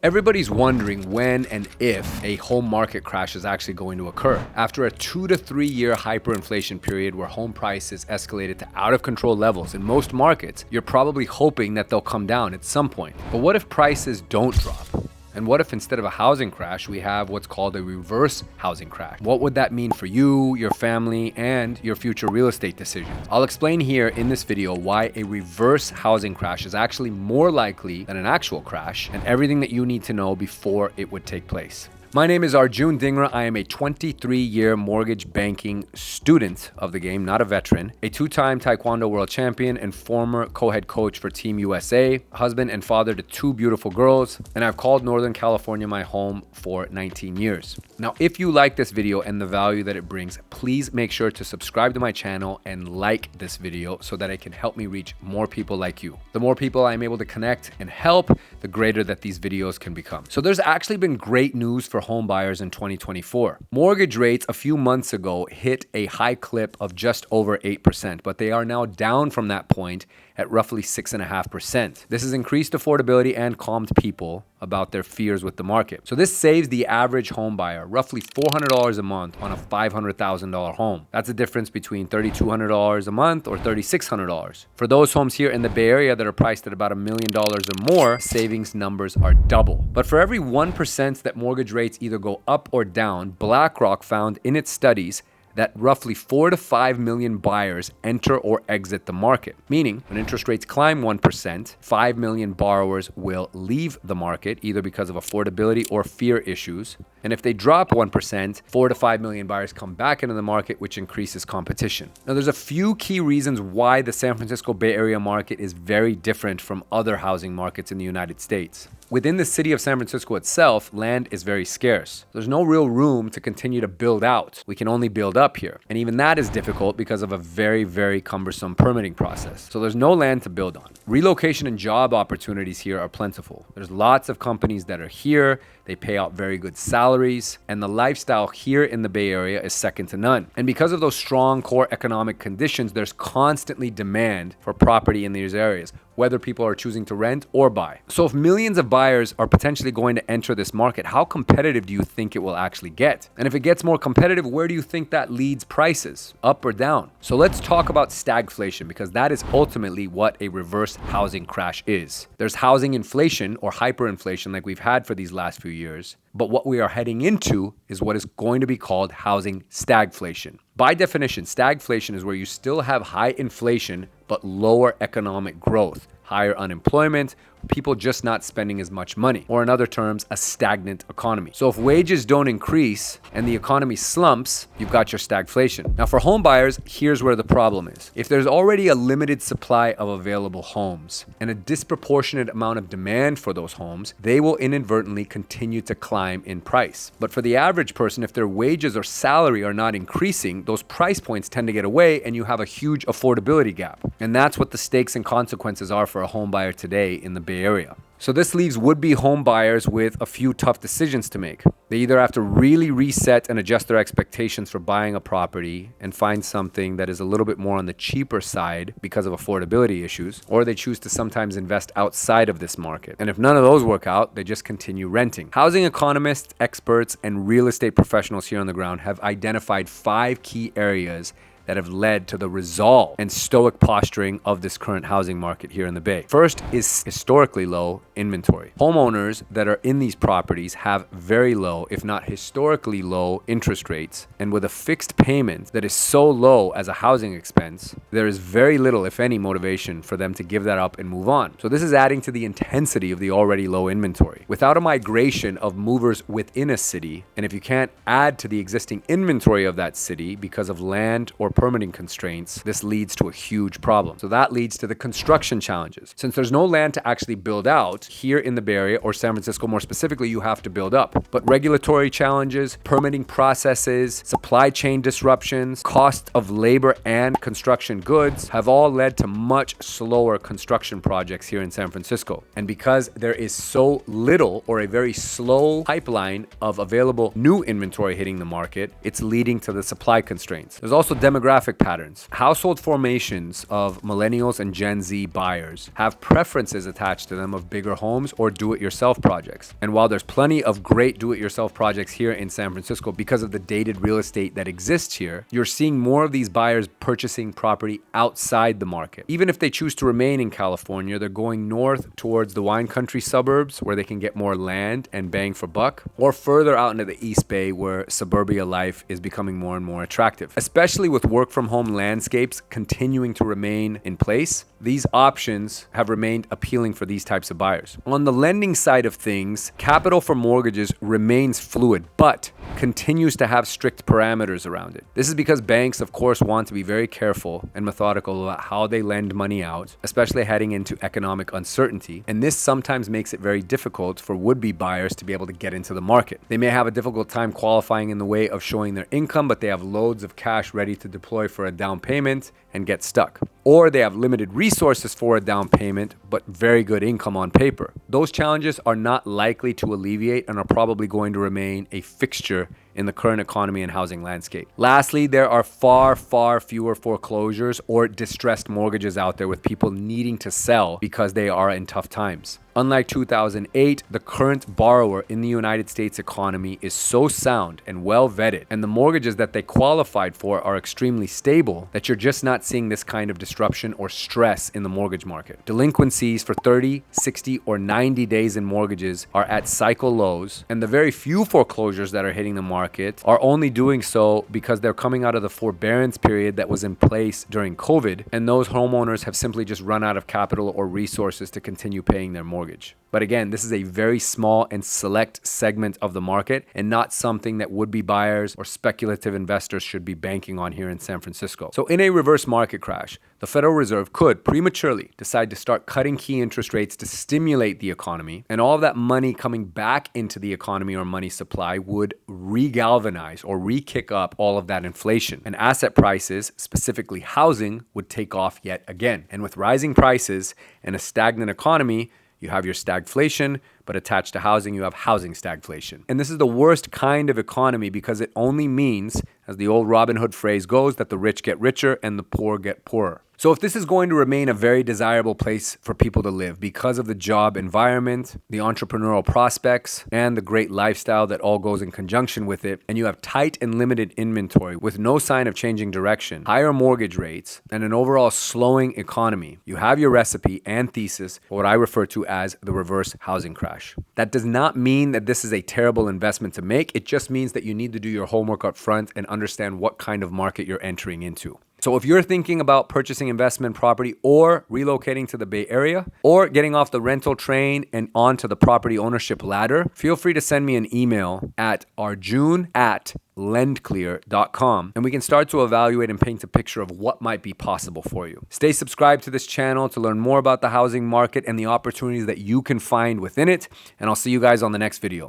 Everybody's wondering when and if a home market crash is actually going to occur. After a 2 to 3 year hyperinflation period where home prices escalated to out of control levels in most markets, you're probably hoping that they'll come down at some point. But what if prices don't drop? And what if instead of a housing crash, we have what's called a reverse housing crash? What would that mean for you, your family, and your future real estate decisions? I'll explain here in this video why a reverse housing crash is actually more likely than an actual crash and everything that you need to know before it would take place. My name is Arjun Dhingra. I am a 23-year mortgage banking student of the game, not a veteran, a 2-time Taekwondo world champion and former co-head coach for Team USA, husband and father to 2 beautiful girls, and I've called Northern California my home for 19 years. Now, if you like this video and the value that it brings, please make sure to subscribe to my channel and like this video so that it can help me reach more people like you. The more people I'm able to connect and help, the greater that these videos can become. So there's actually been great news for home buyers in 2024. Mortgage rates a few months ago hit a high clip of just over 8%, but they are now down from that point at roughly 6.5%. This has increased affordability and calmed people about their fears with the market. So this saves the average home buyer roughly $400 a month on a $500,000 home. That's a difference between $3,200 a month or $3,600. For those homes here in the Bay Area that are priced at about $1 million or more, savings numbers are double. But for every 1% that mortgage rates either go up or down, BlackRock found in its studies that roughly 4 to 5 million buyers enter or exit the market. Meaning, when interest rates climb 1%, 5 million borrowers will leave the market, either because of affordability or fear issues. And if they drop 1%, 4 to 5 million buyers come back into the market, which increases competition. Now, there's a few key reasons why the San Francisco Bay Area market is very different from other housing markets in the United States. Within the city of San Francisco itself, land is very scarce. There's no real room to continue to build out. We can only build up here. And even that is difficult because of a very, very cumbersome permitting process. So there's no land to build on. Relocation and job opportunities here are plentiful. There's lots of companies that are here. They pay out very good salaries. And the lifestyle here in the Bay Area is second to none. And because of those strong core economic conditions, there's constantly demand for property in these areas, whether people are choosing to rent or buy. So if millions of buyers are potentially going to enter this market, how competitive do you think it will actually get? And if it gets more competitive, where do you think that leads prices, up or down? So let's talk about stagflation, because that is ultimately what a reverse housing crash is. There's housing inflation or hyperinflation like we've had for these last few years. But what we are heading into is what is going to be called housing stagflation. By definition, stagflation is where you still have high inflation, but lower economic growth, higher unemployment, people just not spending as much money, or in other terms, a stagnant economy. So if wages don't increase and the economy slumps, you've got your stagflation. Now for home buyers, here's where the problem is. If there's already a limited supply of available homes and a disproportionate amount of demand for those homes, they will inadvertently continue to climb in price. But for the average person, if their wages or salary are not increasing, those price points tend to get away and you have a huge affordability gap. And that's what the stakes and consequences are for a home buyer today in the Bay Area. So this leaves would-be home buyers with a few tough decisions to make. They either have to really reset and adjust their expectations for buying a property and find something that is a little bit more on the cheaper side because of affordability issues, or they choose to sometimes invest outside of this market. And if none of those work out, they just continue renting. Housing economists, experts, and real estate professionals here on the ground have identified 5 key areas that have led to the resolve and stoic posturing of this current housing market here in the Bay. First is historically low inventory. Homeowners that are in these properties have very low, if not historically low, interest rates. And with a fixed payment that is so low as a housing expense, there is very little, if any, motivation for them to give that up and move on. So this is adding to the intensity of the already low inventory. Without a migration of movers within a city, and if you can't add to the existing inventory of that city because of land or permitting constraints, this leads to a huge problem. So that leads to the construction challenges. Since there's no land to actually build out here in the Bay Area, or San Francisco more specifically, you have to build up. But regulatory challenges, permitting processes, supply chain disruptions, cost of labor and construction goods have all led to much slower construction projects here in San Francisco. And because there is so little or a very slow pipeline of available new inventory hitting the market, it's leading to the supply constraints. There's also demographic demographic patterns. Household formations of millennials and Gen Z buyers have preferences attached to them of bigger homes or do-it-yourself projects. And while there's plenty of great do-it-yourself projects here in San Francisco because of the dated real estate that exists here, you're seeing more of these buyers purchasing property outside the market. Even if they choose to remain in California, they're going north towards the wine country suburbs where they can get more land and bang for buck, or further out into the East Bay where suburbia life is becoming more and more attractive. Especially with work from home landscapes continuing to remain in place, these options have remained appealing for these types of buyers. On the lending side of things, capital for mortgages remains fluid, but continues to have strict parameters around it. This is because banks, of course, want to be very careful and methodical about how they lend money out, especially heading into economic uncertainty. And this sometimes makes it very difficult for would-be buyers to be able to get into the market. They may have a difficult time qualifying in the way of showing their income, but they have loads of cash ready to deploy for a down payment and get stuck. Or they have limited resources for a down payment, but very good income on paper. Those challenges are not likely to alleviate and are probably going to remain a fixture in the current economy and housing landscape. Lastly, there are far fewer foreclosures or distressed mortgages out there with people needing to sell because they are in tough times. Unlike 2008, the current borrower in the United States economy is so sound and well vetted, and the mortgages that they qualified for are extremely stable, that you're just not seeing this kind of disruption or stress in the mortgage market. Delinquencies for 30, 60, or 90 days in mortgages are at cycle lows, and the very few foreclosures that are hitting the market are only doing so because they're coming out of the forbearance period that was in place during COVID, and those homeowners have simply just run out of capital or resources to continue paying their mortgage. But again, this is a very small and select segment of the market and not something that would-be buyers or speculative investors should be banking on here in San Francisco. So in a reverse market crash, the Federal Reserve could prematurely decide to start cutting key interest rates to stimulate the economy, and all of that money coming back into the economy or money supply would re-galvanize or re-kick up all of that inflation. And asset prices, specifically housing, would take off yet again. And with rising prices and a stagnant economy, you have your stagflation, but attached to housing, you have housing stagflation. And this is the worst kind of economy because it only means, as the old Robin Hood phrase goes, that the rich get richer and the poor get poorer. So if this is going to remain a very desirable place for people to live because of the job environment, the entrepreneurial prospects, and the great lifestyle that all goes in conjunction with it, and you have tight and limited inventory with no sign of changing direction, higher mortgage rates, and an overall slowing economy, you have your recipe and thesis for what I refer to as the reverse housing crash. That does not mean that this is a terrible investment to make. It just means that you need to do your homework up front and understand what kind of market you're entering into. So if you're thinking about purchasing investment property or relocating to the Bay Area or getting off the rental train and onto the property ownership ladder, feel free to send me an email at arjun@lendclear.com and we can start to evaluate and paint a picture of what might be possible for you. Stay subscribed to this channel to learn more about the housing market and the opportunities that you can find within it, and I'll see you guys on the next video.